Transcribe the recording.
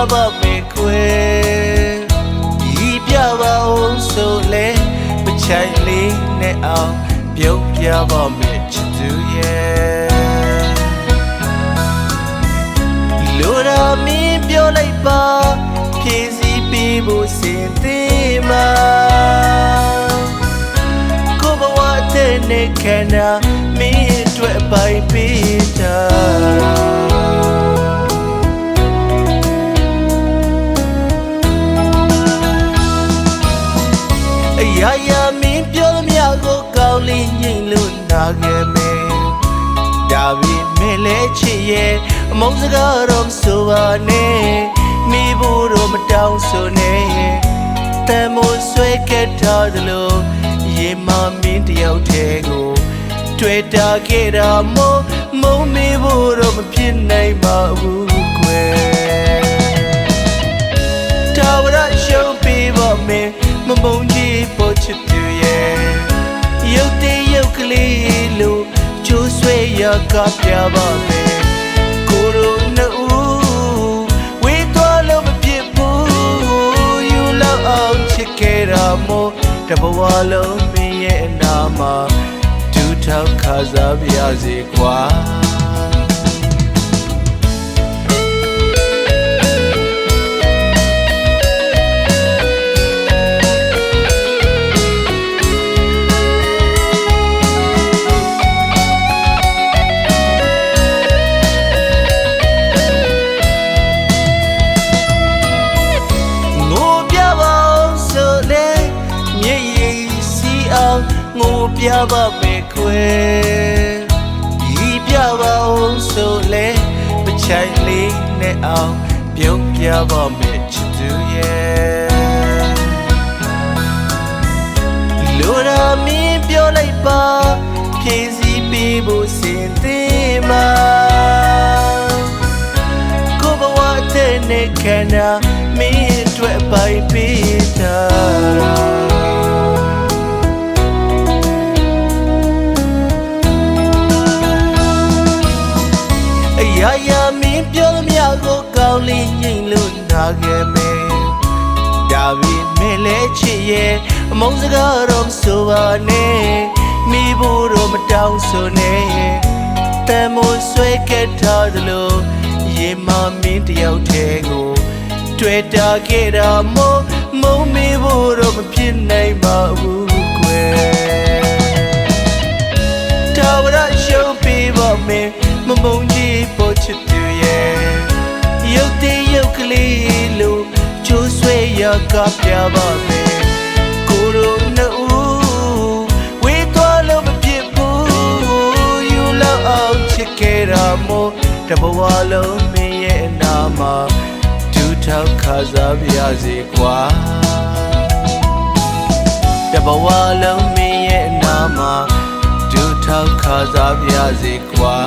ပါမယ်ခွေဤပြပါအောင်ဆိုလဲမချိုင်လေးနဲ့အောင်ပြုံးပြပါမယ်ချစ်သူရဲ့လူရာမင်းပြောလိုက်ပါဖြည့်စည်းပေးဖို့စင်သေးမှာကိုဘဝတဲ့နေခန္ဓာမင်းအတွက်ပိုင်ပေးတာရာရာမင်းပြောသမျှကိုကောင်းလေးညင်လို့နာခဲ့မယ်ဒါပေမဲ့လည်းချစ်ရဲ့အမုန်းစကားတော့မဆိုပါနဲ့မိဖို့တော့မတောင်းဆိုနဲ့တမိုးဆွဲခဲ့ထားသလိုရေမမင်းတယောက်တည်းကိုတွေ့တာခဲ့တာမုန်းမိဖို့တော့မဖြစ်နိုင်ပါဘူးကွယ်တာဝရရှုံးပေးပါမယ်မမုန်းကြီးပေါ်ချစ်သူရဲ့ရုပ်တည်ရုပ်ကလေးလို့ကျိုးဆွဲရကပြပါမယ်ကိုရိုနှစ်ဦးဝေးသွားလို့မဖြစ်ဘူးယူလောက်အောင်ချစ်ခဲ့တာမို့တဘဝလုံးမင်းရဲ့အနာမှာဒူးထောက်ခါစားပြရစေကွာငိုပြပါမယ်ခွေဤပြပါအောင်ဆိုလဲမချိုင်လေးနဲ့အောင်ပြုံးပြပါမယ်ချစ်သူရဲ့လူရာမင်းပြောလိုက်ပါဖြည့်စည်းပေးဖို့စင်သေးမှာကိုဘဝတဲ့နေခန္ဓာမင်းအတွက်ပိုင်ပေးတာရာရာမင်းပြောသမျှကိုကောင်းလေးညင်လို့နာခဲ့မယ်ဒါပေမဲ့လည်းချစ်ရဲ့အမုန်းစကားတော့မဆိုပါနဲ့မိဖို့တော့မတောင်းဆိုနဲ့တမိုးဆွဲခဲ့ထားသလိုရေမမင်းတယောက်တည်းကိုတွေ့တာခဲ့တာမုန်းမိဖို့တော့မဖြစ်နိုင်ပါဘူးကွယ်တာဝရရှုံးပေးပါမယ်မမုန်းကြီးပေါ်ချစ်သူရဲ့ရုပ်တည်ရုပ်ကလေးလို့ကျိုးဆွဲရကပြပါမယ်ကိုရိုနှစ်ဦးဝေးသွားလို့မဖြစ်ဘူးယူလောက်အောင်ချစ်ခဲ့တာမို့တဘဝလုံးမင်းရဲ့အနာမှာဒူးထောက်ခါစားပြရစေကွာတဘဝလုံးမင်းရဲ့အနာမှာဒူးထောက်ခါစားပြရစေကွာ